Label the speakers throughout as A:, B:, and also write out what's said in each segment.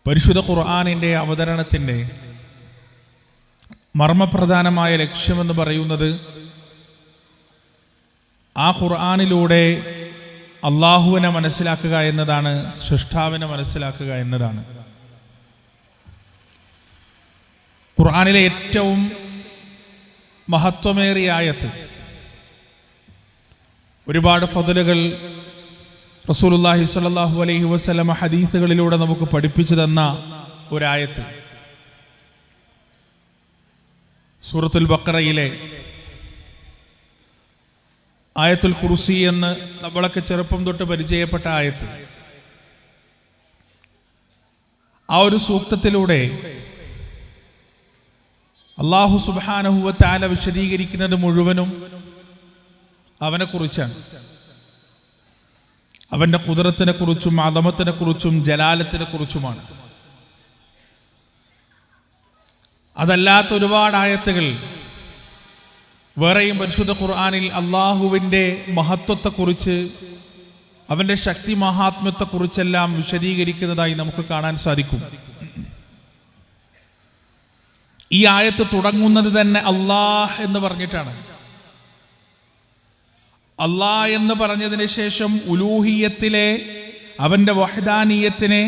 A: പരിശുദ്ധ ഖുർആനിൻ്റെ അവതരണത്തിൻ്റെ മർമ്മപ്രധാനമായ ലക്ഷ്യമെന്ന് പറയുന്നത് ആ ഖുർആനിലൂടെ അള്ളാഹുവിനെ മനസ്സിലാക്കുക എന്നതാണ്, സൃഷ്ടാവിനെ മനസ്സിലാക്കുക എന്നതാണ്. ഖുർആനിലെ ഏറ്റവും മഹത്വമേറിയ ആയത്ത്, ഒരുപാട് ഫضലുകൾ റസൂലുള്ളാഹി സ്വല്ലല്ലാഹു അലൈഹി വസല്ലം ഹദീസുകളിലൂടെ നമുക്ക് പഠിപ്പിച്ചു തന്ന ഒരായത്ത്, സൂറത്തുൽ ബഖറയിലെ ആയത്തുൽ കുർസി എന്ന് നമ്മളൊക്കെ ചെറുപ്പം തൊട്ട് പരിചയപ്പെട്ട ആയത്ത്. ആ ഒരു സൂക്തത്തിലൂടെ അല്ലാഹു സുബ്ഹാനഹു വ തആല വിശദീകരിക്കുന്നത് മുഴുവനും അവനെക്കുറിച്ചാണ്. അവൻ്റെ ഖുദ്റത്തിനെ കുറിച്ചും അദമത്തിനെ കുറിച്ചും ജലാലത്തിനെ കുറിച്ചുമാണ്. അതല്ലാത്ത ഒരുപാട് ആയത്തുകൾ വേറെയും പരിശുദ്ധ ഖുർആനിൽ അള്ളാഹുവിൻ്റെ മഹത്വത്തെക്കുറിച്ച്, അവൻ്റെ ശക്തി മഹാത്മ്യത്തെക്കുറിച്ചെല്ലാം വിശദീകരിക്കുന്നതായി നമുക്ക് കാണാൻ സാധിക്കും. ഈ ആയത്ത് തുടങ്ങുന്നത് തന്നെ അല്ലാഹ് എന്ന് പറഞ്ഞിട്ടാണ്. അല്ലാഹ് എന്ന് പറഞ്ഞതിന് ശേഷം ഉലൂഹിയത്തിലെ അവൻ്റെ വഹ്ദാനിയത്തിനെ,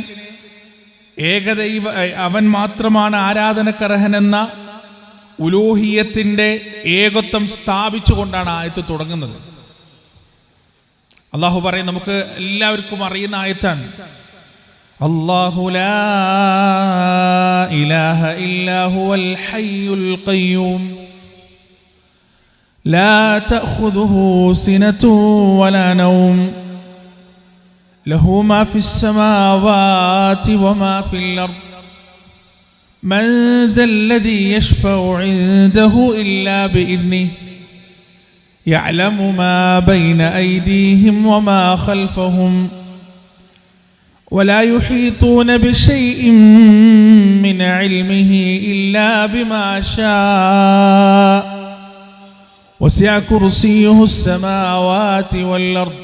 A: ഏകദൈവ അവൻ മാത്രമാണ് ആരാധനക്കർഹനെന്ന ഉലൂഹിയത്തിൻ്റെ ഏകത്വം സ്ഥാപിച്ചുകൊണ്ടാണ് ആയത്ത് തുടങ്ങുന്നത്. അള്ളാഹു പറയും, നമുക്ക് എല്ലാവർക്കും അറിയുന്ന ആയത്താണ്, അല്ലാഹു ലാ ഇലാഹ ഇല്ലാ ഹുവൽ ഹയ്യുൽ ഖയ്യൂം ലാ തഅഖുദുഹു സിനതു വലാ നൗം ലഹു മാ ഫിസ് സമാവാതി വമാ ഫിൽ അർദ് من ذا الذي يشفع عنده إلا بإذنه يعلم ما بين أيديهم وما خلفهم ولا يحيطون بشيء من علمه إلا بما شاء وسع كرسيه السماوات والأرض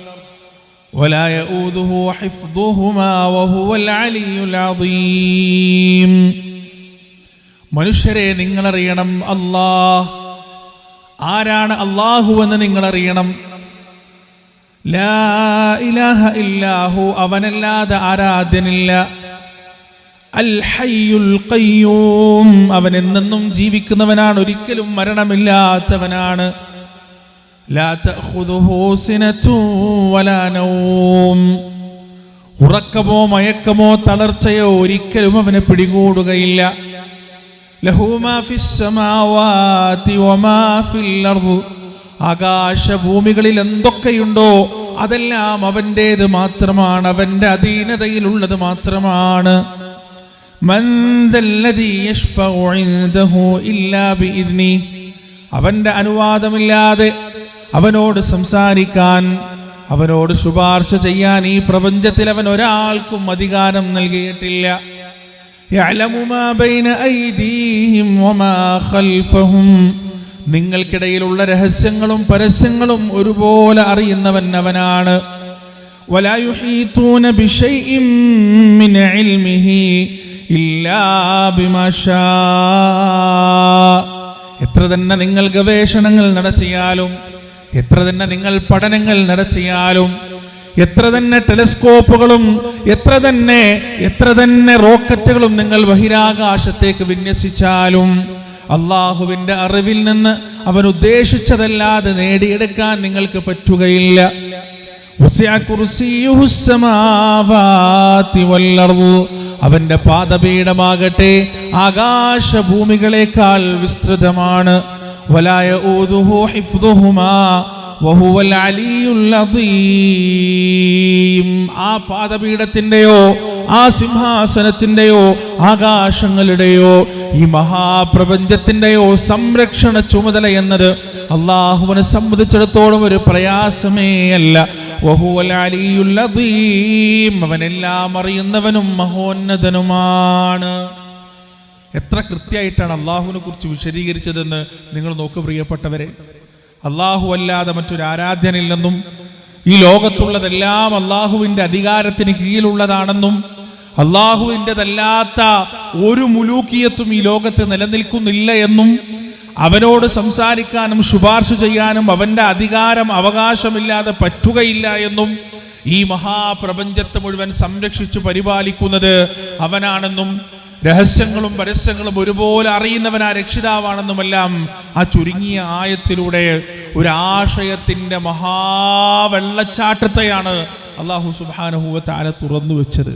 A: ولا يؤوده حفظهما وهو العلي العظيم. മനുഷ്യരെ, നിങ്ങളറിയണം അല്ലാഹ് ആരാണ്, അല്ലാഹു എന്ന് നിങ്ങളറിയണം. ലാ ഇലാഹ ഇല്ലാഹു, അവനല്ലാതെ ആരാധ്യനില്ല. അൽ ഹയ്യുൽ ഖയ്യൂം, അവൻ എന്നെന്നും ജീവിക്കുന്നവനാണ്, ഒരിക്കലും മരണമില്ലാത്തവനാണ്. ലാ തഅഖുദുഹു സിനതു വലാ നൗം, ഉറക്കമോ മയക്കമോ തളർച്ചയോ ഒരിക്കലും അവനെ പിടികൂടുകയില്ല. ലഹു മാ ഫിസ് സമാവാതി വമാ ഫിൽ അർദ്, ആകാശഭൂമികളിൽ എന്തൊക്കെയുണ്ടോ അതെല്ലാം അവൻ്റേത് മാത്രമാണ്, അവൻ്റെ അധീനതയിലുള്ളത് മാത്രമാണ്. മൻ ദല്ലദീ യശ്ഫഉ ഇൻദഹു ഇല്ലാ ബിഇദ്നി, അവൻ്റെ അനുവാദമില്ലാതെ അവനോട് സംസാരിക്കാൻ, അവനോട് ശുപാർശ ചെയ്യാൻ ഈ പ്രപഞ്ചത്തിൽ അവൻ ഒരാൾക്കും അധികാരം നൽകിയിട്ടില്ല. യഅലമു മാ ബൈന ഐദീഹിം വമാ ഖൽഫഹും, നിങ്ങൾക്കിടയിലുള്ള രഹസ്യങ്ങളും പരസ്യങ്ങളും ഒരുപോലെ അറിയുന്നവൻ അവനാണ്. വലാ യുഹീതൂന ബിശൈഇൻ മിൻ ഇൽമിഹി ഇല്ലാ ബിമാ ശാ, എത്ര തന്നെ നിങ്ങൾ ഗവേഷണങ്ങൾ നടത്തിയാലും, എത്ര തന്നെ നിങ്ങൾ പഠനങ്ങൾ നടത്തിയാലും, എത്ര തന്നെ ടെലിസ്കോപ്പുകളും എത്ര തന്നെ റോക്കറ്റുകളും നിങ്ങൾ ബഹിരാകാശത്തേക്ക് വിന്യസിച്ചാലും അള്ളാഹുവിൻ്റെ അറിവിൽ നിന്ന് അവൻ ഉദ്ദേശിച്ചതല്ലാതെ നേടിയെടുക്കാൻ നിങ്ങൾക്ക് പറ്റുകയില്ല. വസിഅ കുർസിയുഹു സ്സമാവാതി വൽ അർദ്, അവൻ്റെ പാദപീഠമാകട്ടെ ആകാശഭൂമികളെക്കാൾ വിസ്തൃതമാണ്. വലാ യഊദുഹു ഹിഫ്ദുഹുമാ വഹുവൽ അലിയുൽ അദീം, ആ പാദപീഠത്തിൻ്റെയോ ആ സിംഹാസനത്തിൻ്റെയോ ആകാശങ്ങളുടെയോ ഈ മഹാപ്രപഞ്ചത്തിൻ്റെയോ സംരക്ഷണ ചുമതല എന്നത് അള്ളാഹുവിനെ സംബന്ധിച്ചിടത്തോളം ഒരു പ്രയാസമേ അല്ല. വഹുവൽ അലിയുൽ അദീം, അവനെല്ലാം അറിയുന്നവനും മഹോന്നതനുമാണ്. എത്ര കൃത്യമായിട്ടാണ് അള്ളാഹുവിനെ കുറിച്ച് വിശദീകരിച്ചതെന്ന് നിങ്ങൾ നോക്കൂ പ്രിയപ്പെട്ടവരെ. അള്ളാഹു അല്ലാതെ മറ്റൊരു ആരാധ്യനില്ലെന്നും ഈ ലോകത്തുള്ളതെല്ലാം അള്ളാഹുവിൻ്റെ അധികാരത്തിന് കീഴിലുള്ളതാണെന്നും അള്ളാഹുവിൻ്റെതല്ലാത്ത ഒരു മുലൂക്കിയത്തും ഈ ലോകത്ത് നിലനിൽക്കുന്നില്ല എന്നും അവനോട് സംസാരിക്കാനും ശുപാർശ ചെയ്യാനും അവന്റെ അധികാരം അവകാശമില്ലാതെ പറ്റുകയില്ല എന്നും ഈ മഹാപ്രപഞ്ചത്തെ മുഴുവൻ സംരക്ഷിച്ചു പരിപാലിക്കുന്നത് അവനാണെന്നും രഹസ്യങ്ങളും പരസ്യങ്ങളും ഒരുപോലെ അറിയുന്നവൻ ആ രക്ഷിതാവാണെന്നുമെല്ലാം ആ ചുരുങ്ങിയ ആയത്തിലൂടെ ഒരു ആശയത്തിന്റെ മഹാവെള്ളച്ചാട്ടത്തെയാണ് അല്ലാഹു സുബ്ഹാനഹു വ തആല തുറന്നു വെച്ചത്.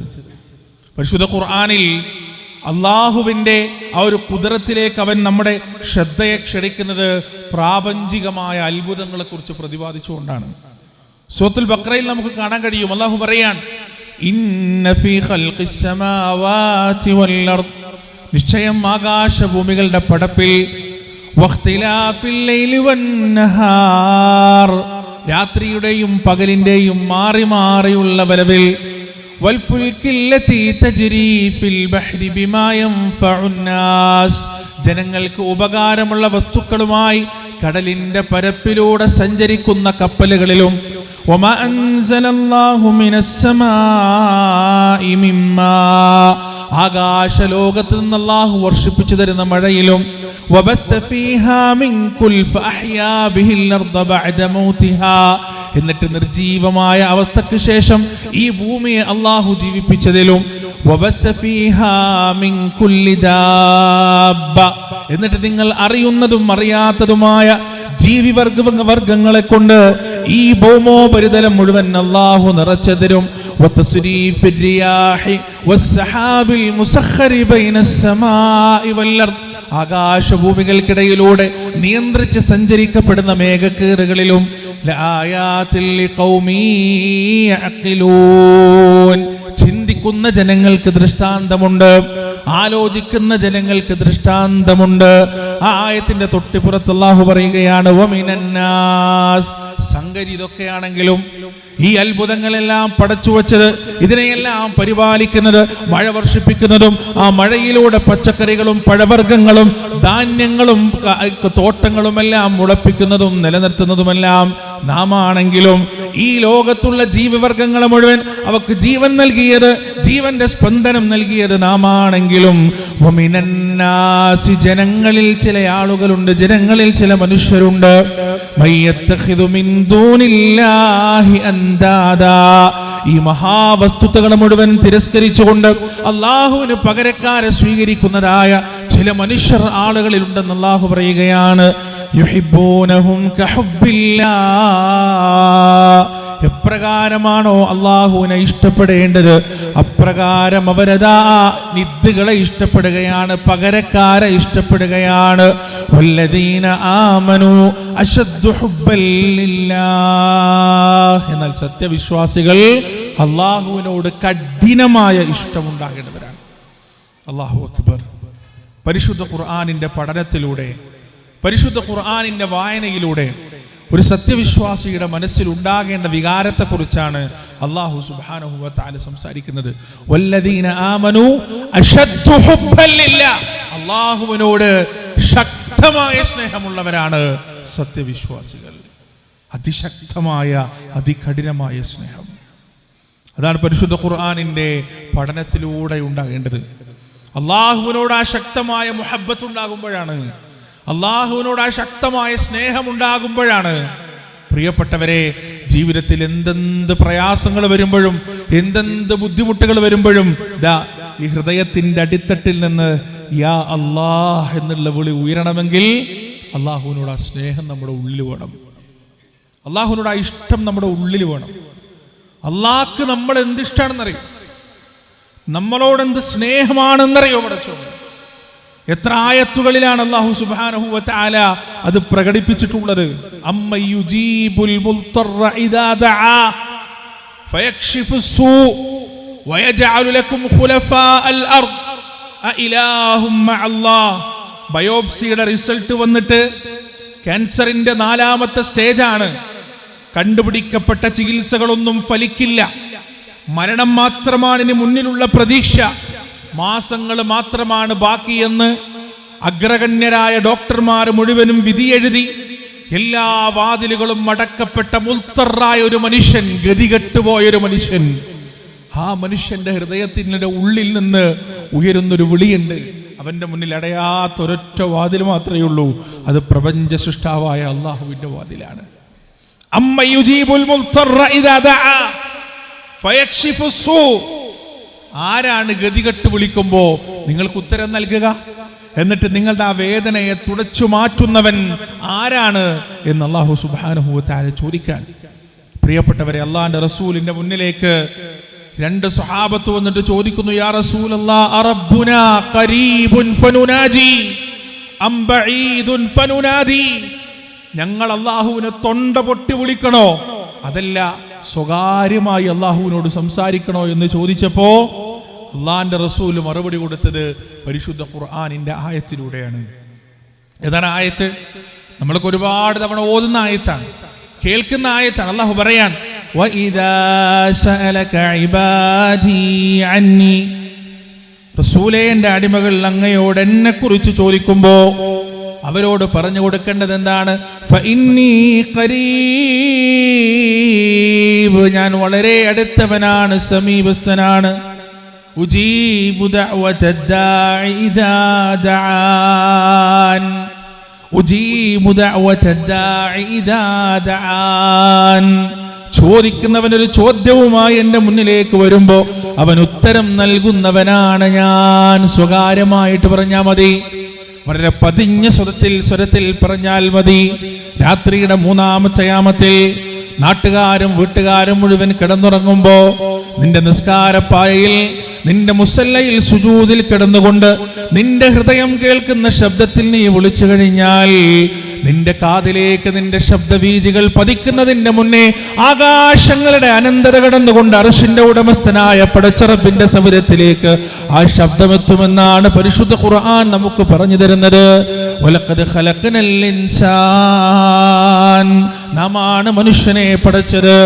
A: പരിശുദ്ധ ഖുർആനിൽ അള്ളാഹുവിൻ്റെ ആ ഒരു കുദറത്തിലേക്ക് അവൻ നമ്മുടെ ശ്രദ്ധയെ ക്ഷണിക്കുന്നത് പ്രാപഞ്ചികമായ അത്ഭുതങ്ങളെ കുറിച്ച് പ്രതിപാദിച്ചുകൊണ്ടാണ്. സൂറത്തുൽ ബഖറയിൽ നമുക്ക് കാണാൻ കഴിയും, അള്ളാഹു പറയാൻ, ഇന്ന ഫീ ഖൽഖിസ് സമാവാതി വൽ അർദ്, നിശ്ചയം ആകാശഭൂമികളുടെ പടപ്പിൽ, വഖ്തിലാഫിൽ ലൈലി വൻ നഹാർ, രാത്രിയുടെയും പകലിന്റെയും മാറി മാറിയുള്ള വരവിൽ, വൽഫുൽകില്ലതി തജ്രി ഫിൽ ബഹ്രി ബിമാ യൻഫഉന്നാസ്, ജനങ്ങൾക്ക് ഉപകാരമുള്ള വസ്തുക്കളുമായി കടലിന്റെ പരപ്പിലൂടെ സഞ്ചരിക്കുന്ന കപ്പലുകളിലും, വമാ അൻസലല്ലാഹു മിനസ് സമാഇ മിമ്മാ, ആകാശലോകത്ത് നിന്ന് അല്ലാഹു വർഷിപ്പിച്ചു തരുന്ന മഴയിലും, വബത്ത ഫീഹാ മിൻ കുൽ ഫഅഹ്യാ ബിഹിൽ അർദ ബഅദ മൗതിഹാ, എന്നിട്ട് നിർജീവമായ അവസ്ഥയ്ക്ക് ശേഷം ഈ ഭൂമിയെ അല്ലാഹു ജീവിപ്പിച്ചതിലും, വബത്ത ഫീഹാ മിൻ കുല്ലി ദാബ്ബ, എന്നിട്ട് നിങ്ങൾ അറിയുന്നതും അറിയാത്തതുമായ ജീവിവർഗങ്ങളെ കൊണ്ട് ഈ ഭൗമോപരിതലം മുഴുവൻ അല്ലാഹു നിറച്ചതിലും, വതസ്രീഫിർ റിയാഹി വസ്സഹാബിൽ മുസഖ്ഖരി ബൈനസ് സമാഇ വൽ അർദ്, ആകാശഭൂമികൾക്കിടയിലൂടെ നിയന്ത്രിച്ച് സഞ്ചരിക്കപ്പെടുന്ന മേഘക്കീറുകളിലും, ലആയാതിൽ ലിഖൗമി യഅഖിലൂൻ, ചിന്തിക്കുന്ന ജനങ്ങൾക്ക് ദൃഷ്ടാന്തമുണ്ട്, ആലോചിക്കുന്ന ജനങ്ങൾക്ക് ദൃഷ്ടാന്തമുണ്ട്. ആ ആയത്തിന്റെ തൊട്ടിപ്പുറത്ത് അല്ലാഹു പറയുകയാണ്, വമിനന്നാസ്, സംഗതി ഇതൊക്കെയാണെങ്കിലും ഈ അത്ഭുതങ്ങളെല്ലാം പടച്ചു വച്ചത്, ഇതിനെയെല്ലാം പരിപാലിക്കുന്നത്, മഴ വർഷിപ്പിക്കുന്നതും ആ മഴയിലൂടെ പച്ചക്കറികളും പഴവർഗ്ഗങ്ങളും ധാന്യങ്ങളും തോട്ടങ്ങളുമെല്ലാം മുളപ്പിക്കുന്നതും നിലനിർത്തുന്നതുമെല്ലാം നാം ആണെങ്കിലും, ഈ ലോകത്തുള്ള ജീവിവർഗങ്ങളെ മുഴുവൻ അവക്ക് ജീവൻ നൽകിയത്, ജീവന്റെ സ്പന്ദനം നൽകിയത് നാം ആണെങ്കിലും, വമിനന്നാസി, ജനങ്ങളിൽ ചില ആളുകളുണ്ട്, ജനങ്ങളിൽ ചില മനുഷ്യരുണ്ട്, മയ്യത്തഖിദു മിൻ ദൂനില്ലാഹി അൻദാദാ, ഈ മഹാവസ്തുതകളെ മുഴുവൻ തിരസ്കരിച്ചുകൊണ്ട് അല്ലാഹുവിന് പകരക്കാരെ സ്വീകരിക്കുന്നതായ ചില മനുഷ്യർ ആളുകളിൽ ഉണ്ടെന്ന് അല്ലാഹു പറയുകയാണ്. യുഹിബ്ബൂനഹും കഹുബ്ബില്ലാഹ്, എപ്രകാരമാണോ അള്ളാഹുവിനെ ഇഷ്ടപ്പെടേണ്ടത് അപ്രകാരം അവരതാ നിദ്ദുകളെ ഇഷ്ടപ്പെടുകയാണ്, പകരക്കാരെ ഇഷ്ടപ്പെടുകയാണ്. വല്ലദീന ആമനു അശദ്ദു ഹുബ്ബൻ ലില്ലാഹ്, എന്നാൽ സത്യവിശ്വാസികൾ അള്ളാഹുവിനോട് കഠിനമായ ഇഷ്ടമുണ്ടാകേണ്ടവരാണ്. അല്ലാഹു അക്ബർ. പരിശുദ്ധ ഖുർആനിന്റെ പഠനത്തിലൂടെ, പരിശുദ്ധ ഖുർആനിന്റെ വായനയിലൂടെ ഒരു സത്യവിശ്വാസിയുടെ മനസ്സിൽ ഉണ്ടാകേണ്ട വികാരത്തെക്കുറിച്ചാണ് അല്ലാഹു സുബ്ഹാനഹു വ തആല സംസാരിക്കുന്നത്. വല്ലദീന ആമനു അശദ്ദു ഹുബ്ബൻ ലില്ലാഹ്, അല്ലാഹുവിനോട് ശക്തമായ സ്നേഹമുള്ളവരാണ് സത്യവിശ്വാസികൾ. അതിശക്തമായ അതികഠിനമായ സ്നേഹം, അതാണ് പരിശുദ്ധ ഖുർആനിന്റെ പഠനത്തിലൂടെ ഉണ്ടാകേണ്ടത്. അല്ലാഹുവിനോട് ആ ശക്തമായ മുഹബ്ബത്ത് ഉണ്ടാകുമ്പോഴാണ്, അള്ളാഹുവിനോട് ആ ശക്തമായ സ്നേഹമുണ്ടാകുമ്പോഴാണ്, പ്രിയപ്പെട്ടവരെ, ജീവിതത്തിൽ എന്തെന്ത് പ്രയാസങ്ങൾ വരുമ്പോഴും എന്തെന്ത് ബുദ്ധിമുട്ടുകൾ വരുമ്പോഴും ഈ ഹൃദയത്തിന്റെ അടിത്തട്ടിൽ നിന്ന് യാ അല്ലാഹ് എന്നുള്ള വിളി ഉയരണമെങ്കിൽ അള്ളാഹുവിനോട് ആ സ്നേഹം നമ്മുടെ ഉള്ളിൽ വേണം, അള്ളാഹുവിനോട് ആ ഇഷ്ടം നമ്മുടെ ഉള്ളിൽ വേണം. അള്ളാഹ്ക്ക് നമ്മൾ എന്തിഷ്ടാണെന്നറിയോ, നമ്മളോട് എന്ത് സ്നേഹമാണെന്നറിയോ പഠിച്ചോ. എത്ര ആയത്തുകളിലാണ് അല്ലാഹു സുബ്ഹാനഹു വ തആല അത് പ്രകടിപ്പിച്ചിട്ടുള്ളത്. അമ്മയുജീബുൽ മുൽത്തറ ഇദാ ദആ ഫയക്ഷിഫുസ്സൂ വയജഅലു ലക്കും ഖുലഫാഅൽ അർദ് അഇലാഹും മഅല്ലാഹ്. ബയോപ്സിയുടെ റിസൾട്ട് വന്നിട്ട് ക്യാൻസറിന്റെ 4ാമത്തെ സ്റ്റേജാണ്. കണ്ടുപിടിക്കപ്പെട്ട ചികിത്സകളൊന്നും ഫലിക്കില്ല, മരണം മാത്രമാണ് ഇനി മുന്നിലുള്ള പ്രതീക്ഷ, മാസങ്ങൾ മാത്രമാണ് ബാക്കിയെന്ന് അഗ്രഗണ്യരായ ഡോക്ടർമാർ മുഴുവനും വിധിയെഴുതി എല്ലാ വാതിലുകളും അടക്കപ്പെട്ട മുൽത്തറായ ഒരു മനുഷ്യൻ, ഗതികെട്ടുപോയൊരു മനുഷ്യൻ, ആ മനുഷ്യന്റെ ഹൃദയത്തിൻ്റെ ഉള്ളിൽ നിന്ന് ഉയരുന്നൊരു വിളിയുണ്ട്. അവന്റെ മുന്നിൽ അടയാത്തൊരൊറ്റ വാതിൽ മാത്രമേ ഉള്ളൂ. അത് പ്രപഞ്ച സൃഷ്ടാവായ അള്ളാഹുവിന്റെ വാതിലാണ്. ആരാണ് ഗതികെട്ട് വിളിക്കുമ്പോ നിങ്ങൾക്ക് ഉത്തരം നൽകുക? എന്നിട്ട് നിങ്ങളുടെ ആ വേദനയെ തുടച്ചു മാറ്റുന്നവൻ ആരാണ് എന്ന് അല്ലാഹു സുബ്ഹാനഹു വ തആല ചോദിക്കാൻ. പ്രിയപ്പെട്ടവരെ, അള്ളാഹിന്റെ റസൂലിന്റെ മുന്നിലേക്ക് രണ്ട് സ്വഹാബത്ത് വന്നിട്ട് ചോദിക്കുന്നു, യാ റസൂലല്ലാഹ് അറബ്ബുനാ ഖരീബുൻ ഫനുനാജി അം ബഈദുൻ ഫനുനാദി? ഞങ്ങൾ അല്ലാഹുവിനെ തൊണ്ട പൊട്ടി വിളിക്കണോ, അതല്ല സ്വകാര്യമായി അല്ലാഹുവിനോട് സംസാരിക്കണോ എന്ന് ചോദിച്ചപ്പോ അള്ളാഹിന്റെ റസൂൽ മറുപടി കൊടുത്തത് പരിശുദ്ധ ഖുർആനിന്റെ ആയത്തിലൂടെയാണ്. ഏതാണ് ആയത്ത്? നമ്മൾക്ക് ഒരുപാട് തവണ ഓതുന്ന ആയത്താണ്, കേൾക്കുന്ന ആയത്താണ്. അല്ലാഹു പറയാൻ, വഇദാ സഅലക ഇബാദി അന്നി, റസൂലേ എൻ്റെ അടിമകൾ അങ്ങയോട് എന്നെ കുറിച്ച് ചോദിക്കുമ്പോ അവരോട് പറഞ്ഞു കൊടുക്കേണ്ടത് എന്താണ്? ഫഇന്നീ ഖരീബ്, ഞാൻ വളരെ അടുത്തവനാണ്, സമീപസ്ഥനാണ്. ഉജീബു ദഅവതദ്ദാഇ ഇദാ ദഅാൻ, ഉജീബു ദഅവതദ്ദാഇ ഇദാ ദഅാൻ. ചോദിക്കുന്നവനൊരു ചോദ്യവുമായി എൻ്റെ മുന്നിലേക്ക് വരുമ്പോ അവൻ ഉത്തരം നൽകുന്നവനാണ് ഞാൻ. സ്വകാര്യമായിട്ട് പറഞ്ഞാൽ മതി, വളരെ പതിഞ്ഞ സ്വരത്തിൽ പറഞ്ഞാൽ മതി. രാത്രിയുടെ മൂന്നാമത്തെ യാമത്തിൽ നാട്ടുകാരും വീട്ടുകാരും മുഴുവൻ കിടന്നുറങ്ങുമ്പോ നിന്റെ നിസ്കാരപ്പായയിൽ, നിന്റെ മുസല്ലയിൽ സുജൂദിൽ കിടന്നുകൊണ്ട് നിന്റെ ഹൃദയം കേൾക്കുന്ന ശബ്ദത്തിൽ നീ വിളിച്ചു കഴിഞ്ഞാൽ നിന്റെ കാതിലേക്ക് നിന്റെ ശബ്ദവീജികൾ പതിക്കുന്നതിന്റെ മുന്നേ ആകാശങ്ങളുടെ അനന്തത കടന്നുകൊണ്ട് അർശിന്റെ ഉടമസ്ഥനായ പടച്ചറപ്പിന്റെ സമുദ്രത്തിലേക്ക് ആ ശബ്ദമെത്തുമെന്നാണ് പരിശുദ്ധ ഖുർആൻ നമുക്ക് പറഞ്ഞു തരുന്നത്. വലഖദ് ഖലഖനൽ ഇൻസാൻ, നാമാണ് മനുഷ്യനെ പടച്ചത്,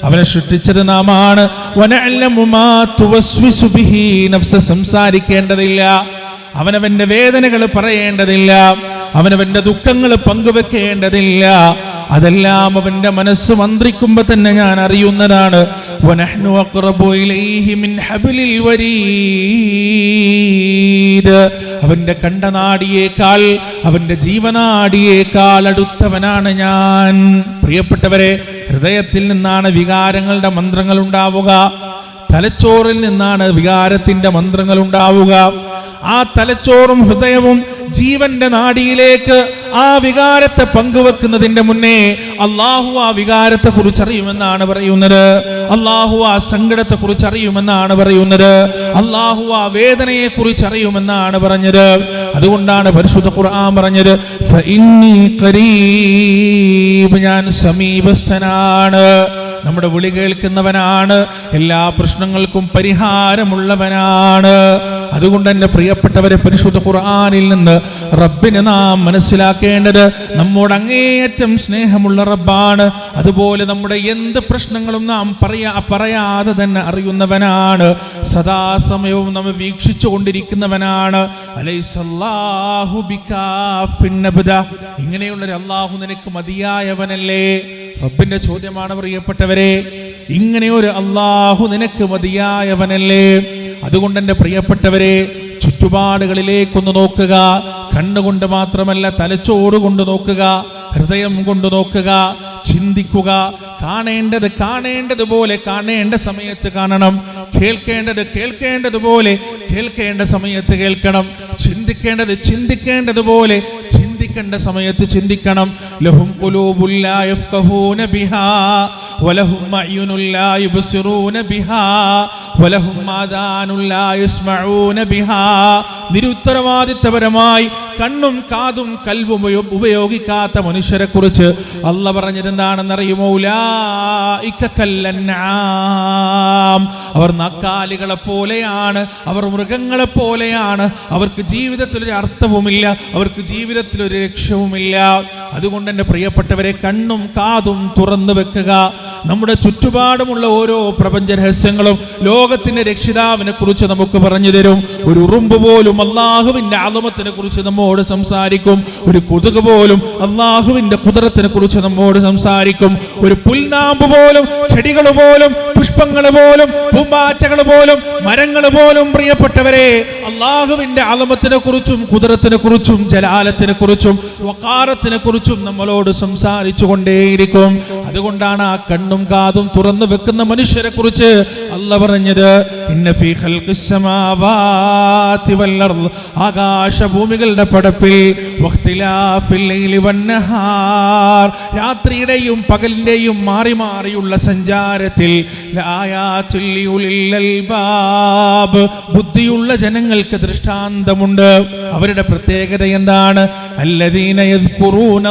A: അവനെ സൃഷ്ടിച്ചത് നാമാണ്. വനഅലമു മാ തുവസ്വിസു ബിഹി നഫ്സ്, സംസാരിക്കേണ്ടതില്ല, അവനവന്റെ വേദനകൾ പറയേണ്ടതില്ല, അവനവന്റെ ദുഃഖങ്ങൾ പങ്കുവെക്കേണ്ടതില്ല, അതെല്ലാം അവന്റെ മനസ്സ് മന്ത്രിക്കുമ്പോ തന്നെ ഞാൻ അറിയുന്നതാണ്. വനഹ്നു അഖ്റബു ഇലൈഹി മിൻ ഹബ്ലിൽ വരീദ്, അവന്റെ കണ്ടനാടിയേക്കാൾ, അവന്റെ ജീവനാടിയേക്കാൾ അടുത്തവനാണ് ഞാൻ. പ്രിയപ്പെട്ടവരെ, ഹൃദയത്തിൽ നിന്നാണ് വികാരങ്ങളുടെ മന്ത്രങ്ങൾ ഉണ്ടാവുക, തലച്ചോറിൽ നിന്നാണ് വികാരത്തിന്റെ മന്ത്രങ്ങൾ ഉണ്ടാവുക. ആ തലച്ചോറും ഹൃദയവും ജീവന്റെ നാഡിയിലേക്ക് ആ വികാരത്തെ പങ്കുവെക്കുന്നതിന്റെ മുന്നേ അള്ളാഹു ആ വികാരത്തെ കുറിച്ച് അറിയുമെന്നാണ് പറയുന്നത്. അള്ളാഹു ആ സങ്കടത്തെ കുറിച്ച് അറിയുമെന്നാണ് പറയുന്നത്. അള്ളാഹു ആ വേദനയെ കുറിച്ച് അറിയുമെന്നാണ് പറഞ്ഞത്. അതുകൊണ്ടാണ് പരിശുദ്ധ ഖുർആൻ പറഞ്ഞത്, ഫഇന്നീ ഖരീബ്, ഞാൻ സമീപസ്ഥനാണ്, നമ്മുടെ വിളി കേൾക്കുന്നവനാണ്, എല്ലാ പ്രശ്നങ്ങൾക്കും പരിഹാരമുള്ളവനാണ്. അതുകൊണ്ട് തന്നെ പ്രിയപ്പെട്ടവരെ, പരിശുദ്ധ ഖുർആനിൽ നിന്ന് റബ്ബിനെ നാം മനസ്സിലാക്കേണ്ടത് നമ്മോട് അങ്ങേയറ്റം സ്നേഹമുള്ള റബ്ബാണ്. അതുപോലെ നമ്മുടെ എന്ത് പ്രശ്നങ്ങളും നാം പറയാതെ തന്നെ അറിയുന്നവനാണ്, സദാസമയവും നമ്മെ വീക്ഷിച്ചു കൊണ്ടിരിക്കുന്നവനാണ്. അലൈസല്ലാഹു ബികാഫിൻ അബ്ദ, ഇങ്ങനെയുള്ളൊരു അല്ലാഹു നിനക്ക് മതിയായവനല്ലേ? റബ്ബിന്റെ ചോദ്യമാണ് പ്രിയപ്പെട്ടവരെ, ഇങ്ങനെ ഒരു അല്ലാഹു നിനക്ക് മതിയായവനല്ലേ? അതുകൊണ്ട് എൻ്റെ പ്രിയപ്പെട്ടവരെ, ചുറ്റുപാടുകളിലേക്കൊന്ന് നോക്കുക. കണ്ണുകൊണ്ട് മാത്രമല്ല, തലച്ചോറ് കൊണ്ട് നോക്കുക, ഹൃദയം കൊണ്ട് നോക്കുക, ചിന്തിക്കുക. കാണേണ്ടതുപോലെ കാണേണ്ട സമയത്ത് കാണണം, കേൾക്കേണ്ടതുപോലെ കേൾക്കേണ്ട സമയത്ത് കേൾക്കണം, ചിന്തിക്കേണ്ടതുപോലെ ചിന്തിക്കേണ്ട സമയത്ത് ചിന്തിക്കണം. ലഹും ഖുലൂബുൻ ലാ യഫ്ഖഹൂന ബിഹാ വലഹും അയ്യുനുൻ ലാ യുബ്സിറൂന ബിഹാ വലഹും ആദാനുൻ ലാ യസ്മഊന ബിഹാ. നിരുത്തരവാദിത്തപരമായി കണ്ണും കാതും കൽബും ഉപയോഗിക്കാത്ത മനുഷ്യരെ കുറിച്ച് അല്ലാഹ് പറഞ്ഞത് എന്താണെന്നറിയുമോ? ഉലൈക കല്ലൻആം, അവർ നാക്കാലികളെ പോലെയാണ്, അവർ മൃഗങ്ങളെ പോലെയാണ്. അവർക്ക് ജീവിതത്തിൽ ഒരു അർത്ഥവുമില്ല, അവർക്ക് ജീവിതത്തിൽ ഒരു ലക്ഷ്യവുമില്ല. അതുകൊണ്ട് എൻ്റെ പ്രിയപ്പെട്ടവരെ, കണ്ണും കാതും തുറന്നു വെക്കുക. നമ്മുടെ ചുറ്റുപാടുമുള്ള ഓരോ പ്രപഞ്ച രഹസ്യങ്ങളും ലോകത്തിന്റെ രക്ഷിതാവിനെ കുറിച്ച് നമുക്ക് പറഞ്ഞു തരും. ഒരു ഉറുമ്പ് പോലും അള്ളാഹുവിന്റെ അളമത്തിനെ കുറിച്ച് നമ്മോട് സംസാരിക്കും. ഒരു കൊതുക് പോലും അള്ളാഹുവിന്റെ കുദറത്തിനെ കുറിച്ച് നമ്മോട് സംസാരിക്കും. ഒരു പുൽനാമ്പ് പോലും, ചെടികൾ പോലും, പുഷ്പങ്ങൾ പോലും, പൂമ്പാറ്റകൾ പോലും, മരങ്ങൾ പോലും പ്രിയപ്പെട്ടവരെ അള്ളാഹുവിന്റെ അളമത്തിനെ കുറിച്ചും കുദറത്തിനെ കുറിച്ചും ജലാലത്തിനെ കുറിച്ചും വഖാറത്തിനെ കുറിച്ചും നമ്മളോട് സംസാരിച്ചു കൊണ്ടേയിരിക്കും. അതുകൊണ്ടാണ് ആ കണ്ണും കാതും തുറന്നു വെക്കുന്ന മനുഷ്യരെ കുറിച്ച് അല്ലാഹ് പറഞ്ഞത്, ഇന്ന ഫീ ഖൽഖിസ് സമാവാതി വൽ അർദ്, ആകാശഭൂമികളുടെ പടപ്പിൽ, വഖ്തിലാഫിൽ ലൈലി വന്നഹാർ, രാത്രിയുടെയും പകലിന്റെയും മാറി മാറിയുള്ള സഞ്ചാരത്തിൽ, ലആയാതുൽ ലിഉലിൽ അൽബാബ്, ബുദ്ധിയുള്ള ജനങ്ങൾക്ക് ദൃഷ്ടാന്തമുണ്ട്. അവരുടെ പ്രത്യേകത എന്താണ്? അല്ലദീന യദ്കുറൂനല്ലാഹ്,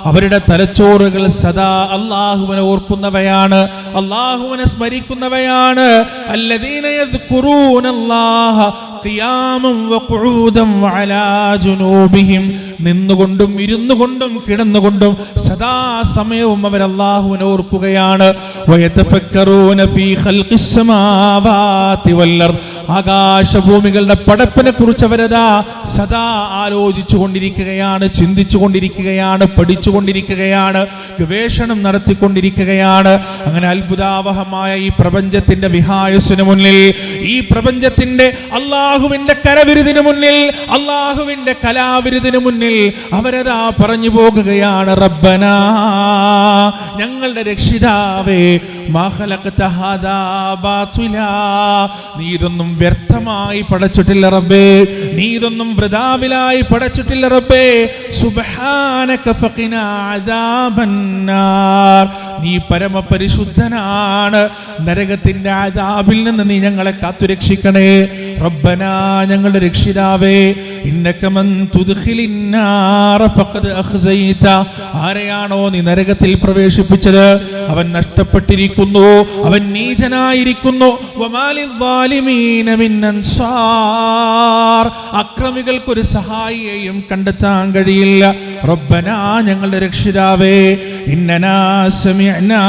A: അവരുടെ തലച്ചോറുകൾ സദാ അല്ലാഹുവിനെ ഓർക്കുന്നവയാണ്, അല്ലാഹുവിനെ സ്മരിക്കുന്നവയാണ്. അല്ലദീന യദ്കുറൂനല്ലാഹ ഖിയാമൻ വഖുഊദൻ വഅലാ ജുനൂബിഹിം, നിന്നുകൊണ്ടും ഇരുന്നുകൊണ്ടും കിടന്നുകൊണ്ടും സദാ സമയവും അവർ അല്ലാഹുവിനെ ഓർക്കുകയാണ്. വയതഫക്കറൂന ഫീ ഖൽഖിസ് സമാവാതി വൽ അർദ്, ആകാശഭൂമികളുടെ പടപ്പിനെ കുറിച്ച് അവരതാ സദാ ആലോചിച്ചു കൊണ്ടിരിക്കുകയാണ്, ചിന്തിച്ചു കൊണ്ടിരിക്കുകയാണ്, പഠിച്ചുകൊണ്ടിരിക്കുകയാണ്, ഗവേഷണം നടത്തിക്കൊണ്ടിരിക്കുകയാണ്. അങ്ങനെ അത്ഭുതാവഹമായ ഈ പ്രപഞ്ചത്തിന്റെ വിഹായസിന് മുന്നിൽ, ഈ പ്രപഞ്ചത്തിന്റെ അള്ളാഹുവിന്റെ കരവിരുതിന് മുന്നിൽ, അള്ളാഹുവിന്റെ കലാവിരുതിന് മുന്നിൽ അവരതാ പറഞ്ഞു പോകുകയാണ്, റബ്ബനാ, ഞങ്ങളുടെ രക്ഷിതാവേ, മാ ഖലഖ്ത ഹാദാ ബാതിലാ, നീ ഇതൊന്നും വ്യർത്ഥമായി പടച്ചിട്ടില്ല റബ്ബേ, നീ ഇതൊന്നും വൃഥാവിലായി പടച്ചിട്ടില്ല റബ്ബേ. സുബ്ഹാനക ഫഖിനാ അദാബന്നാർ, നീ പരമപരിശുദ്ധനാണ്, നരകത്തിന്റെ അദാബിൽ നിന്ന് നീ ഞങ്ങളെ കാത്തുരക്ഷിക്കണേ. റബ്ബനാ, ഞങ്ങളുടെ രക്ഷിതാവേ, ഇന്നക മൻ തുദ്ഖിലിന്നാർ ഫഖദ് അഖ്സൈത, ആരെയാണോ നീ നരകത്തിൽ പ്രവേശിപ്പിച്ചത് അവൻ നഷ്ടപ്പെട്ടിരിക്കുന്നു, അവൻ നീചനായിരിക്കുന്നു. വമാലിൽ ളാലിമീന മിൻ അൻസാർ, അക്രമികൾക്കൊരു സഹായിയെയും കണ്ടെത്താൻ കഴിയില്ല. റബ്ബനാ, ഞങ്ങളുടെ രക്ഷിതാവേ, ഇന്നനാ സമിഅനാ,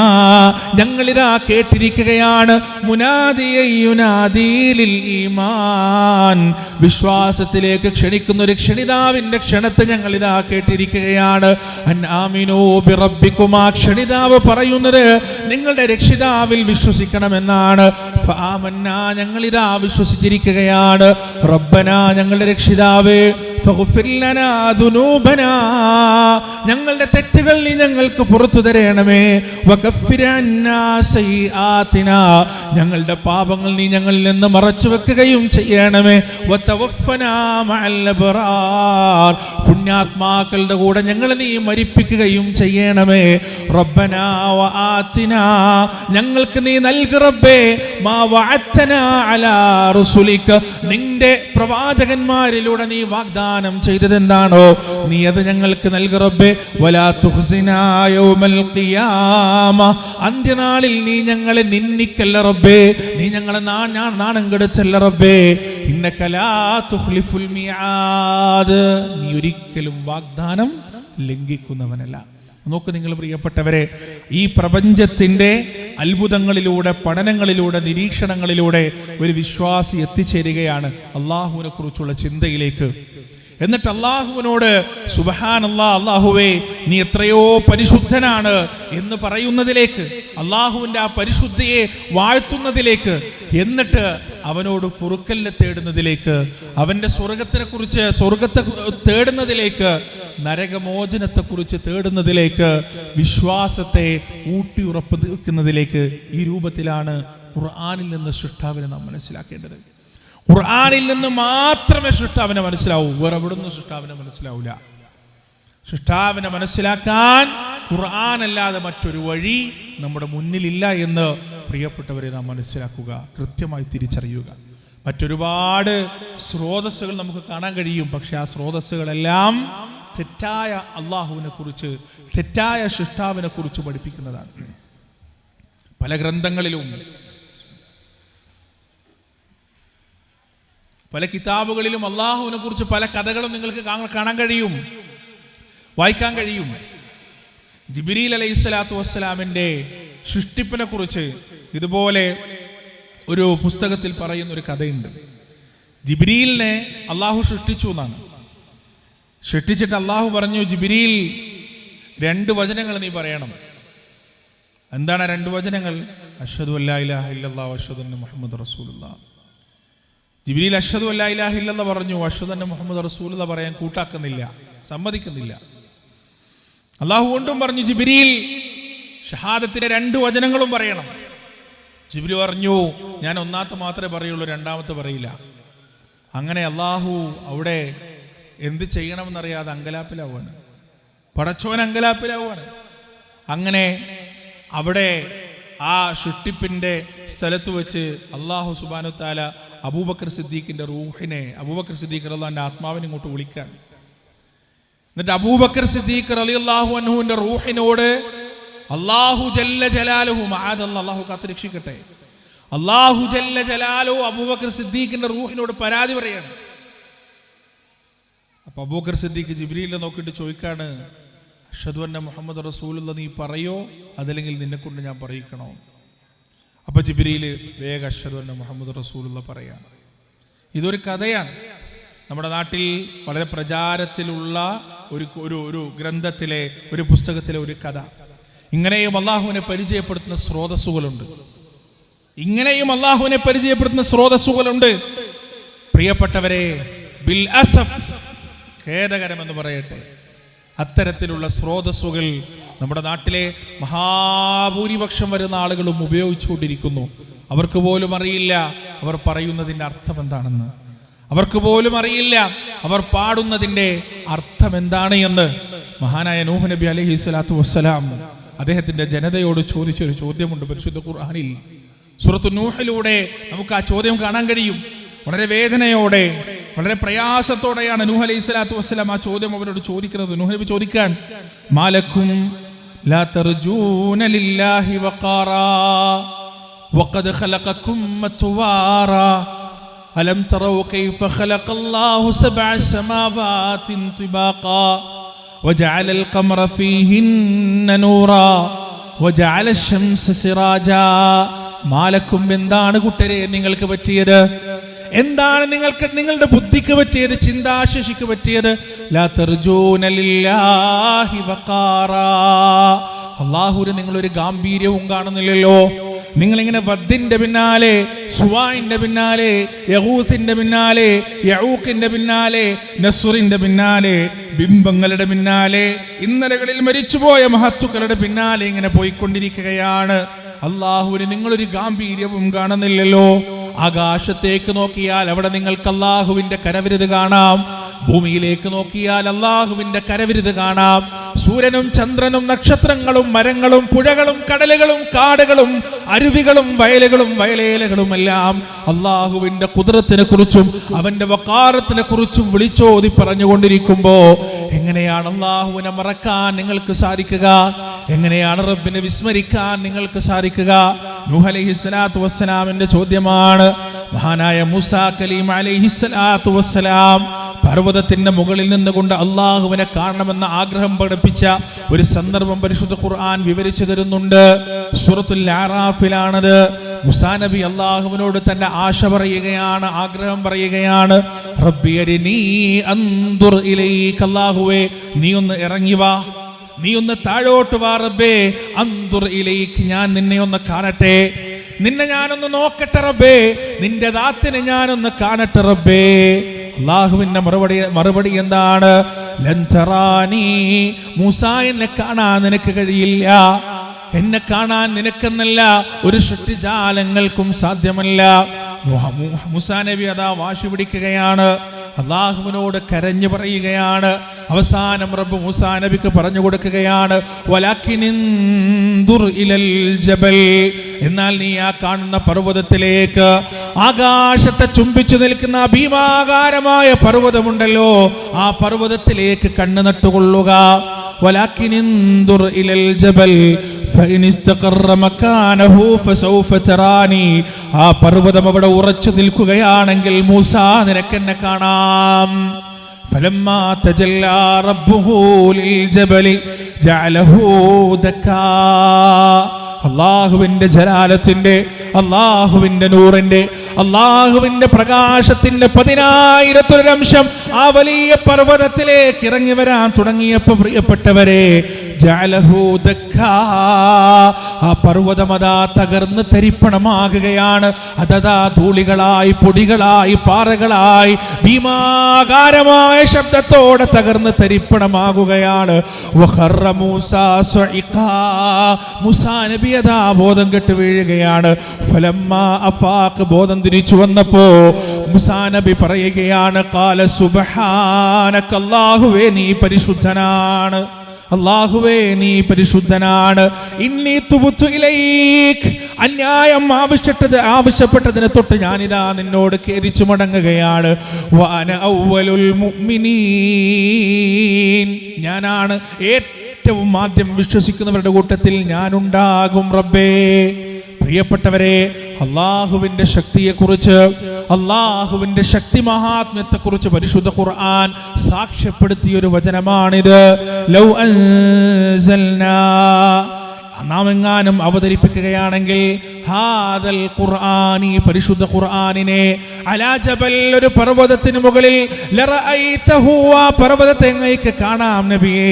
A: ഞങ്ങളിതാ കേട്ടിരിക്കുകയാണ്, മുനാദിയ യുനാദി ലിൽ ഈമാൻ, വിശ്വാസത്തിലേക്ക് ക്ഷണിക്കുന്ന ഒരു ക്ഷണിതാവിന്റെ ക്ഷണത്തെ ഞങ്ങളിതാ കേട്ടിരിക്കുകയാണ്. അൻ ആമിനൂ ബിറബ്ബിക്കും, ആ ക്ഷണിതാവ് പറയുന്നത് നിങ്ങളുടെ രക്ഷിതാവിൽ വിശ്വസിക്കണമെന്നാണ്. ഫആമന്നാ, ഞങ്ങളിതാ വിശ്വസിച്ചിരിക്കുകയാണ്. റബ്ബനാ, ഞങ്ങളുടെ രക്ഷിതാവേ, ഫഗ്ഫിർ ലനാ ദുനൂബനാ, ഞങ്ങളുടെ തെറ്റുകൾ നീ ഞങ്ങൾക്ക് പുറത്തു തരണമേ. വകഫിർ അന്നാ സയ്യിആതിനാ, ഞങ്ങളുടെ പാപങ്ങൾ നീ ഞങ്ങളിൽ നിന്ന് മറച്ചു വെക്കുകയും ചെയ്യണമേ. വതവഫനാ മഅൽ അബ്റാർ, പുണ്യാത്മാക്കളുടെ കൂടെ ഞങ്ങളെ നീ മരിപ്പിക്കുകയും ചെയ്യണമേ. റബ്ബനാ വആതിനാ, ഞങ്ങൾക്ക് നീ നൽകു റബ്ബേ, മാ വഅദ്തനാ അലാ റസൂലിക, നിന്റെ പ്രവാചകന്മാരിലൂടെ നീ വാഗ്ദാനം ചെയ്തതെന്താണോ നീ അത് ഞങ്ങൾക്ക് നൽകു റബ്ബേ. വലാ തുഖ്സിനാ യൗമൽ ഖിയാമ, അന്ത്യനാളിൽ നീ ഞങ്ങളെ നിന്ദിക്കല്ല റബ്ബേ, നീ ഞങ്ങളെ നാണം കെടുത്തല്ല റബ്ബേ. ഇന്നക ലാ തുഖ്ലിഫുൽ മിആദ്, നീ ഒരിക്കലും വാഗ്ദാനം ലംഘിക്കുന്നവനല്ല. നോക്ക് നിങ്ങൾ പ്രിയപ്പെട്ടവരെ, ഈ പ്രപഞ്ചത്തിന്റെ അത്ഭുതങ്ങളിലൂടെ, പഠനങ്ങളിലൂടെ, നിരീക്ഷണങ്ങളിലൂടെ ഒരു വിശ്വാസി എത്തിച്ചേരുകയാണ് അള്ളാഹുവിനെ കുറിച്ചുള്ള ചിന്തയിലേക്ക്. എന്നിട്ട് അള്ളാഹുവിനോട് സുബ്ഹാനല്ലാഹ്, അള്ളാഹുവേ നീ എത്രയോ പരിശുദ്ധനാണ് എന്ന് പറയുന്നതിലേക്ക്, അള്ളാഹുവിൻ്റെ ആ പരിശുദ്ധിയെ വാഴ്ത്തുന്നതിലേക്ക്, എന്നിട്ട് അവനോട് പൊറുക്കലിനെ തേടുന്നതിലേക്ക്, അവൻ്റെ സ്വർഗത്തെ തേടുന്നതിലേക്ക്, നരകമോചനത്തെക്കുറിച്ച് തേടുന്നതിലേക്ക്, വിശ്വാസത്തെ ഊട്ടിയുറപ്പിക്കുന്നതിലേക്ക്, ഈ രൂപത്തിലാണ് ഖുർആനിൽ നിന്ന് സൃഷ്ടാവിനെ നാം മനസ്സിലാക്കേണ്ടത്. ഖുർആനിൽ നിന്ന് മാത്രമേ സൃഷ്ടാവിനെ മനസ്സിലാവൂ, വേറെ എവിടുന്നും സൃഷ്ടാവിനെ മനസ്സിലാവില്ല. സൃഷ്ടാവിനെ മനസ്സിലാക്കാൻ ഖുർആൻ അല്ലാതെ മറ്റൊരു വഴി നമ്മുടെ മുന്നിലില്ല എന്ന് പ്രിയപ്പെട്ടവരെ നാം മനസ്സിലാക്കുക, കൃത്യമായി തിരിച്ചറിയുക. മറ്റൊരുപാട് സ്രോതസ്സുകൾ നമുക്ക് കാണാൻ കഴിയും, പക്ഷെ ആ സ്രോതസ്സുകളെല്ലാം തെറ്റായ അള്ളാഹുവിനെ കുറിച്ച്, തെറ്റായ സൃഷ്ടാവിനെ കുറിച്ച് പഠിപ്പിക്കുന്നതാണ്. പല ഗ്രന്ഥങ്ങളിലും പല കിതാബുകളിലും അള്ളാഹുവിനെ കുറിച്ച് പല കഥകളും നിങ്ങൾക്ക് കാണാൻ കഴിയും. വായിക്കാൻ കഴിയും. ജിബ്രീൽ അലൈഹിസ്സലാത്തു വസ്സലാമിൻ്റെ സൃഷ്ടിപ്പിനെ കുറിച്ച് ഇതുപോലെ ഒരു പുസ്തകത്തിൽ പറയുന്ന ഒരു കഥയുണ്ട്. ജിബ്രീലിനെ അള്ളാഹു സൃഷ്ടിച്ചു എന്നാണ്. സൃഷ്ടിച്ചിട്ട് അള്ളാഹു പറഞ്ഞു, ജിബ്രീൽ 2 വചനങ്ങൾ നീ പറയണം. എന്താണ് 2 വചനങ്ങൾ? അഷ്ഹദു അല്ലാ ഇലാഹ ഇല്ലല്ലാഹു വഅഷ്ഹദു അന്ന മുഹമ്മദ് റസൂലുള്ളാഹ്. ജിബ്രീൽ അഷ്ഹദു അല്ലാ ഇലാഹ ഇല്ലല്ലാഹ് പറഞ്ഞു. അഷ്ഹദു അന്ന മുഹമ്മദ് റസൂലുള്ളാഹ് പറയാൻ കൂട്ടാക്കുന്നില്ല, സമ്മതിക്കുന്നില്ല. അള്ളാഹു കൊണ്ടും പറഞ്ഞു, ജിബ്രീൽ ഷഹാദത്തിന്റെ 2 വചനങ്ങളും പറയണം. ജിബ്രീൽ പറഞ്ഞു, ഞാൻ ഒന്നാമത്തെ മാത്രമേ പറയുള്ളൂ, രണ്ടാമത്തെ പറയില്ല. അങ്ങനെ അള്ളാഹു അവിടെ എന്ത് ചെയ്യണമെന്നറിയാതെ അങ്കലാപ്പിലാവുകയാണ്. പടച്ചോൻ അങ്കലാപ്പിലാവുകയാണ്. അങ്ങനെ അവിടെ ആ സൃഷ്ടിപ്പിന്റെ സ്ഥലത്ത് വെച്ച് അള്ളാഹു സുബ്ഹാനഹു തആല അബൂബക്കർ സിദ്ദീഖിന്റെ റൂഹിനെ, അബൂബക്കർ സിദ്ദീഖ് റളിയല്ലാഹുവിന്റെ ആത്മാവിനെ ഇങ്ങോട്ട് വിളിക്കാൻ. എന്നിട്ട് അബൂബക്കർ സിദ്ദീഖ് റളിയല്ലാഹു അൻഹുവിന്റെ റൂഹിനോട് അല്ലാഹു ജല്ല ജലാലുഹു, മഅദല്ലാഹ്, അല്ലാഹു കാത്തുരക്ഷിക്കട്ടെ, അല്ലാഹു ജല്ല ജലാലുഹു അബൂബക്കർ സിദ്ദീഖിന്റെ റൂഹിനോട് പരാതി പറയാണ്. അപ്പൊ അബൂബക്കർ സിദ്ദീഖ് ജിബ്രീലിനെ നോക്കിയിട്ട് ചോദിക്കാണ്, അഷ്ഹദു അന്ന മുഹമ്മദ് റസൂലുള്ളാഹ് നീ പറയോ, അതല്ലെങ്കിൽ നിന്നെ കൊണ്ട് ഞാൻ പറയിക്കണോ? അപ്പൊ ജിബ്രീൽ വേഗം അഷ്ഹദു അന്ന മുഹമ്മദ് റസൂലുള്ളാഹ് പറയാണ്. ഇതൊരു കഥയാണ്. നമ്മുടെ നാട്ടിൽ വളരെ പ്രചാരത്തിലുള്ള ഒരു ഗ്രന്ഥത്തിലെ, ഒരു പുസ്തകത്തിലെ ഒരു കഥ. ഇങ്ങനെയും അള്ളാഹുവിനെ പരിചയപ്പെടുത്തുന്ന സ്രോതസ്സുകളുണ്ട്. പ്രിയപ്പെട്ടവരെ, ബിൽ അസഫ്, ഖേദകരമെന്ന് പറയട്ടെ, അത്തരത്തിലുള്ള സ്രോതസ്സുകൾ നമ്മുടെ നാട്ടിലെ മഹാഭൂരിപക്ഷം വരുന്ന ആളുകളും ഉപയോഗിച്ചുകൊണ്ടിരിക്കുന്നു. അവർക്ക് പോലും അറിയില്ല അവർ പറയുന്നതിൻ്റെ അർത്ഥം എന്താണെന്ന്. അവർക്ക് പോലും അറിയില്ല അവർ പാടുന്നതിൻ്റെ അർത്ഥം എന്താണ് എന്ന്. മഹാനായ നൂഹ് നബി അലൈഹി സ്വലാത്തു വസ്സലാം അദ്ദേഹത്തിന്റെ ജനതയോട് ചോദിച്ചൊരു ചോദ്യമുണ്ട് പരിശുദ്ധ ഖുർആനിൽ. സൂറത്തു നൂഹിലൂടെ നമുക്ക് ആ ചോദ്യം കാണാൻ കഴിയും. വളരെ വേദനയോടെ, വളരെ പ്രയാസത്തോടെയാണ് നൂഹ് അലൈഹി സ്വലാത്തു വസ്സലാം ആ ചോദ്യം അവരോട് ചോദിക്കുന്നത്. നൂഹ് നബി ചോദിക്കാൻ, മാലക്കും ലാ തർജൂന ലില്ലാഹി വഖാറാ വഖദ് ഖലഖകും മത്വാറാ അലം തറൗ കൈഫ ഖലഖല്ലാഹു സബ്അ സമാവാതിൻ തിബാഖാ وجعل القمر فيهن نورا وجعل الشمس سراجا. മാലക്കും, എന്താണ് കൂട്ടരെ നിങ്ങൾക്ക് പറ്റിയത്? എന്താണ് നിങ്ങളുടെ ബുദ്ധിക്ക് പറ്റിയത്, ചിന്താശേഷിക്ക് പറ്റിയത്? ലാ തർജൂന ലില്ലാഹി വഖാറാ, അല്ലാഹുവിന് നിങ്ങളൊരു ഗാംഭീര്യവും കാണുന്നില്ലല്ലോ. നിങ്ങളിങ്ങനെ വദ്ദിന്റെ പിന്നാലെ, സുവാഇന്റെ പിന്നാലെ, യഗൂസിന്റെ പിന്നാലെ, യഊഖിന്റെ പിന്നാലെ, നസ്റിന്റെ പിന്നാലെ, ബിംബങ്ങളുടെ പിന്നാലെ, ഇന്നലകളിൽ മരിച്ചുപോയ മഹത്തുക്കളുടെ പിന്നാലെ ഇങ്ങനെ പോയിക്കൊണ്ടിരിക്കുകയാണ്. അല്ലാഹുവിന് നിങ്ങളൊരു ഗാംഭീര്യവും കാണുന്നില്ലല്ലോ. ആകാശത്തേക്ക് നോക്കിയാൽ അവിടെ നിങ്ങൾക്ക് അല്ലാഹുവിന്റെ കരവിരുത് കാണാം. ഭൂമിയിലേക്ക് നോക്കിയാൽ അല്ലാഹുവിന്റെ കരവിരുത് കാണാം. സൂര്യനും ചന്ദ്രനും നക്ഷത്രങ്ങളും മരങ്ങളും പുഴകളും കടലുകളും കാടുകളും അരുവികളും വയലുകളും വയലേലകളും എല്ലാം അല്ലാഹുവിന്റെ ഖുദ്റത്തിനെ കുറിച്ചും അവന്റെ വഖാറത്തിനെ കുറിച്ചും വിളിച്ചോതി പറഞ്ഞുകൊണ്ടിരിക്കുമ്പോ എങ്ങനെയാണ് അല്ലാഹുവിനെ മറക്കാൻ നിങ്ങൾക്ക് സാധിക്കുക? എങ്ങനെയാണ് റബ്ബിനെ വിസ്മരിക്കാൻ നിങ്ങൾക്ക് സാധിക്കുക? നൂഹ് അലൈഹിസ്സലാത്തു വസ്സലാമിന്റെ ചോദ്യമാണ്. മഹാനായ മൂസാ കലീം അലൈഹിസ്സലാത്തു വസ്സലാം പർവ്വതത്തിന്റെ മുകളിൽ നിന്നുകൊണ്ട് അള്ളാഹുവിനെ കാണണമെന്ന ആഗ്രഹം പഠിപ്പിച്ച ഒരു സന്ദർഭം പരിശുദ്ധ ഖുർആൻ വിവരിച്ചു തരുന്നുണ്ട്. സൂറത്തുൽ അറാഫിലാണത്. മൂസാ നബി അള്ളാഹുവിനോട് തന്റെ ആശ പറയുകയാണ്, ആഗ്രഹം പറയുകയാണ്. റബ്ബി അരിനീ അൻദുർ ഇലൈക, അല്ലാഹുവേ നീ ഒന്ന് ഇറങ്ങി വാ, നീ ഒന്ന് താഴോട്ട് വാ. റബ്ബേ അൻദുർ ഇലൈക, ഞാൻ നിന്നെ ഒന്ന് കാണട്ടെ, നിന്നെ ഞാനൊന്ന് നോക്കട്ടെ റബ്ബേ, നിന്റെ ദാത്തിനെ ഞാനൊന്ന് കാണട്ടെ റബ്ബേ. അല്ലാഹുവിന്റെ മറുപടി എന്താണ്? ലൻ തറാനി, മൂസാ എന്നെ കാണാൻ നിനക്ക് കഴിയില്ല. എന്നെ കാണാൻ നിനക്കെന്നല്ല ഒരു സൃഷ്ടിജാലങ്ങൾക്കും സാധ്യമല്ല. മൂസാ നബി അതാ വാശി പിടിക്കുകയാണ്, അല്ലാഹുവിനോട് കരഞ്ഞു പറയുകയാണ്. അവസാനം റബ്ബ് മൂസാ നബിക്ക് പറഞ്ഞു കൊടുക്കുകയാണ്, വലകിനിൻദുർ ഇലൽ ജബൽ, എന്നാൽ നീ ആ കാണുന്ന പർവ്വതത്തിലേക്ക്, ആകാശത്തെ ചുംബിച്ചു നിൽക്കുന്ന ഭീമാകാരമായ പർവ്വതമുണ്ടല്ലോ, ആ പർവ്വതത്തിലേക്ക് കണ്ണു നട്ടുകൊള്ളുക. വലകിനിൻദുർ ഇലൽ ജബൽ ഫഇൻ ഇസ്തഖറ മകാനഹു ഫസൗഫ തറാനി, ആ പർവ്വതം അവിടെ ഉറച്ചു നിൽക്കുകയാണെങ്കിൽ മൂസാ നിനക്കെന്നെ കാണാം. ഫലമ്മാ തജല്ലാ റബ്ബുഹു ലിൽജബലി ജഅലഹു ദക്കാ. അല്ലാഹുവിന്റെ ജലാലത്തിന്റെ, അല്ലാഹുവിന്റെ നൂറിന്റെ, അല്ലാഹുവിന്റെ പ്രകാശത്തിന്റെ 10,000 അംശം ആ വലിയ പർവ്വതത്തിലേക്ക് ഇറങ്ങി വരാൻ തുടങ്ങിയപ്പോൾ പ്രിയപ്പെട്ടവരെ, ജഅലഹു ദക്കാ, ആ പർവ്വതം അതാ തകർന്ന് തരിപ്പണമാകുകയാണ്. അതതാ ധൂളികളായി, പൊടികളായി, പാറകളായി ഭീമാകാരമായ ശബ്ദത്തോടെ തകർന്ന് തരിപ്പണമാകുകയാണ്. വഖറ മൂസാ സ്വഇഖാ, മൂസാ നബി അതാ ബോധം കെട്ട് വീഴുകയാണ്. ഫലമ്മാ അഫാഖ്, ബോധം തിരിച്ചു വന്നപ്പോ മൂസാ നബി പറയുകയാണ്, ഖാല സുബ്ഹാനക, അല്ലാഹുവേ നീ പരിശുദ്ധനാണ്, അല്ലാഹുവേ നീ പരിശുദ്ധനാണ്. ഇന്നി തുബ്തു ഇലൈക്, അന്യായം ആവശ്യപ്പെട്ടതിനെ തൊട്ട് ഞാനിതാ നിന്നോട് ഖേദിച്ചു മടങ്ങുകയാണ്. വഅന അവ്വലുൽ മുഅ്മിനീൻ, ഞാനാണ് ഏറ്റവും ആദ്യം വിശ്വസിക്കുന്നവരുടെ കൂട്ടത്തിൽ ഞാനുണ്ടാകും റബ്ബേ. പ്രിയപ്പെട്ടവരെ, അള്ളാഹുവിന്റെ ശക്തിയെക്കുറിച്ച്, അള്ളാഹുവിന്റെ ശക്തി മഹാത്മ്യത്തെക്കുറിച്ച് പരിശുദ്ധ ഖുർആൻ സാക്ഷ്യപ്പെടുത്തിയ ഒരു വചനമാണിത്. ലൗ അൻസൽനാ, നാം എങ്ങാനും അവതരിപ്പിക്കുകയാണെങ്കിൽ ഹാദൽ ഖുർആനി, പരിശുദ്ധ ഖുർആനിനെ അലാ ജബൽ, ഒരു പർവ്വതത്തിന് മുകളിൽ, ലറഅയ്തഹു, ആ പർവ്വതത്തെ അങ്ങേക്ക് കാണാം നബിയേ,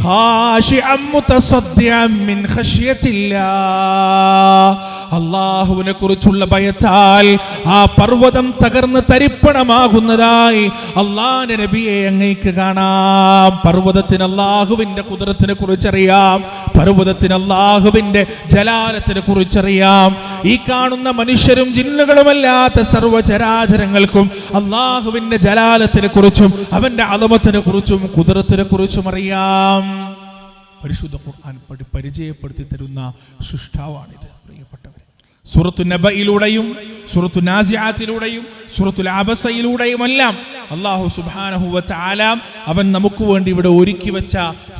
A: ഖാശിഅൻ മുതസദ്ദിഅൻ മിൻ ഖശ്യത്തില്ലാഹ്, അല്ലാഹുവിനെ കുറിച്ചുള്ള ഭയത്താൽ ആ പർവ്വതം തകർന്ന് തരിപ്പണമാകുന്നതായി അല്ലാഹുവിന്റെ നബിയെ അങ്ങേക്ക് കാണാം. പർവ്വതത്തിന് അല്ലാഹുവിന്റെ ഖുദ്റത്തിനെ കുറിച്ചറിയാം, പർവ്വതത്തിന് അല്ലാഹുവിന്റെ ജലാലത്തിനെ കുറിച്ചറിയാം. ഈ കാണുന്ന മനുഷ്യരും ജിന്നുകളുമല്ലാത്ത സർവ്വചരാചരങ്ങൾക്കും അല്ലാഹുവിന്റെ ജലാലത്തിനെ കുറിച്ചും അവന്റെ അളമത്തിനെ കുറിച്ചും ഖുദ്റത്തിനെ കുറിച്ചും അറിയാം. പരിശുദ്ധ ഖുർആൻ പരിചയപ്പെടുത്തി തരുന്ന സൃഷ്ടാവാണിത് പ്രിയപ്പെട്ടവരെ. സൂറത്തു നബയിലൂടെയും സൂറത്തു നാസിആത്തിലൂടെയും സൂറത്തുൽ അബസയിലൂടെയുമെല്ലാം അല്ലാഹു സുബ്ഹാനഹു വ തആല അവൻ നമുക്ക് വേണ്ടി ഇവിടെ ഒരുക്കി വെച്ച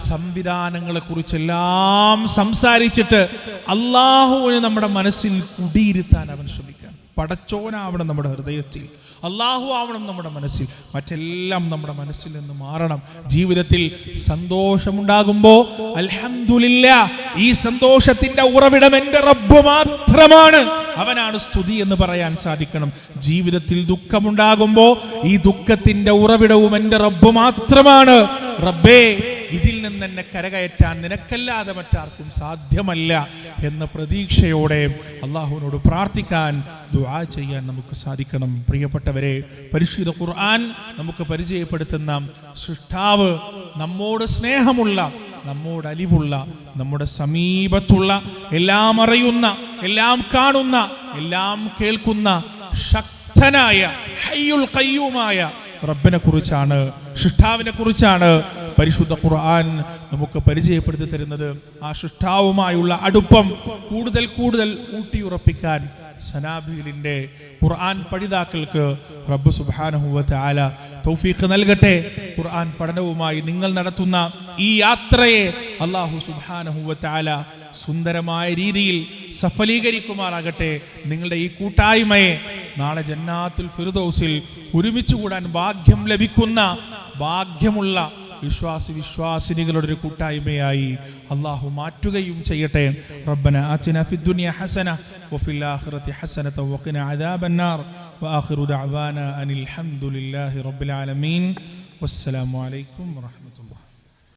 A: സംവിധാനങ്ങളെ കുറിച്ചെല്ലാം സംസാരിച്ചിട്ട് അല്ലാഹുവിനെ നമ്മുടെ മനസ്സിൽ കുടിയിരുത്താൻ അവൻ ശ്രമിക്കാൻ. പടച്ചോനാവണം നമ്മുടെ ഹൃദയത്തിൽ, അല്ലാഹു ആവണം നമ്മുടെ മനസ്സിൽ, മറ്റെല്ലാം നമ്മുടെ മനസ്സിൽ നിന്ന് മാറണം. ജീവിതത്തിൽ സന്തോഷമുണ്ടാകുമ്പോൾ അൽഹംദുലില്ലാഹ്, ഈ സന്തോഷത്തിന്റെ ഉറവിടം എൻ്റെ റബ്ബ് മാത്രമാണ്, അവനാണ് സ്തുതി എന്ന് പറയാൻ സാധിക്കണം. ജീവിതത്തിൽ ദുഃഖമുണ്ടാകുമ്പോൾ ഈ ദുഃഖത്തിന്റെ ഉറവിടവും എൻ്റെ റബ്ബ് മാത്രമാണ്. റബ്ബേ, ഇതിൽ നിന്ന് എന്നെ കരകയറ്റാൻ നിനക്കല്ലാതെ മറ്റാർക്കും സാധ്യമല്ല എന്ന പ്രതീക്ഷയോടെ അള്ളാഹുവിനോട് പ്രാർത്ഥിക്കാൻ, ദുആ ചെയ്യാൻ നമുക്ക് സാധിക്കണം. പ്രിയപ്പെട്ടവരെ, പരിശുദ്ധ ഖുർആൻ നമുക്ക് പരിചയപ്പെടുത്തുന്ന സൃഷ്ടാവ് നമ്മോട് സ്നേഹമുള്ള, നമ്മോട് അലിവുള്ള, നമ്മുടെ സമീപത്തുള്ള, എല്ലാം അറിയുന്ന, എല്ലാം കാണുന്ന, എല്ലാം കേൾക്കുന്ന ശക്തനായ ഹയ്യുൽ ഖയ്യൂമായ റബ്ബിനെ കുറിച്ചാണ്, സൃഷ്ടാവിനെ കുറിച്ചാണ് പരിശുദ്ധ ഖുർആൻ നമുക്ക് പരിചയപ്പെടുത്തി തരുന്നത്. ആ സൃഷ്ടാവുമായുള്ള അടുപ്പം കൂടുതൽ കൂടുതൽ ഊട്ടിയുറപ്പിക്കാൻ സനാബിലിന്റെ ഖുർആൻ പഠിതാക്കൾക്ക് റബ്ബ് സുബ്ഹാനഹു വ തആല തൗഫീഖ് നൽകട്ടെ. ഖുർആൻ പഠനവുമായി നിങ്ങൾ നടത്തുന്ന ഈ യാത്രയെ അല്ലാഹു സുബ്ഹാനഹു വ തആല സുന്ദരമായ രീതിയിൽ സഫലീകരിക്കുമാറാകട്ടെ. നിങ്ങളുടെ ഈ കൂട്ടായ്മയെ നാളെ ജന്നാത്തുൽ ഫിർദൗസിൽ ഒരുമിച്ച് കൂടാൻ ഭാഗ്യം ലഭിക്കുന്ന, ഭാഗ്യമുള്ള വിശ്വാസിനികളുടെ ഒരു കൂട്ടായ്മയായി അല്ലാഹു മാറ്റുകയും ചെയ്യട്ടെ. റബ്ബന ആതിന ഫിദ്ദുനിയ ഹസന വഫിൽ ആഖിറതി ഹസനത വഖിന അദാബന്നാർ വആഖിറു ദഅവാന അനിൽ ഹംദുലില്ലാഹി റബ്ബിൽ ആലമീൻ. വസ്സലാമു അലൈക്കും വറഹ്മത്തുള്ളാഹി.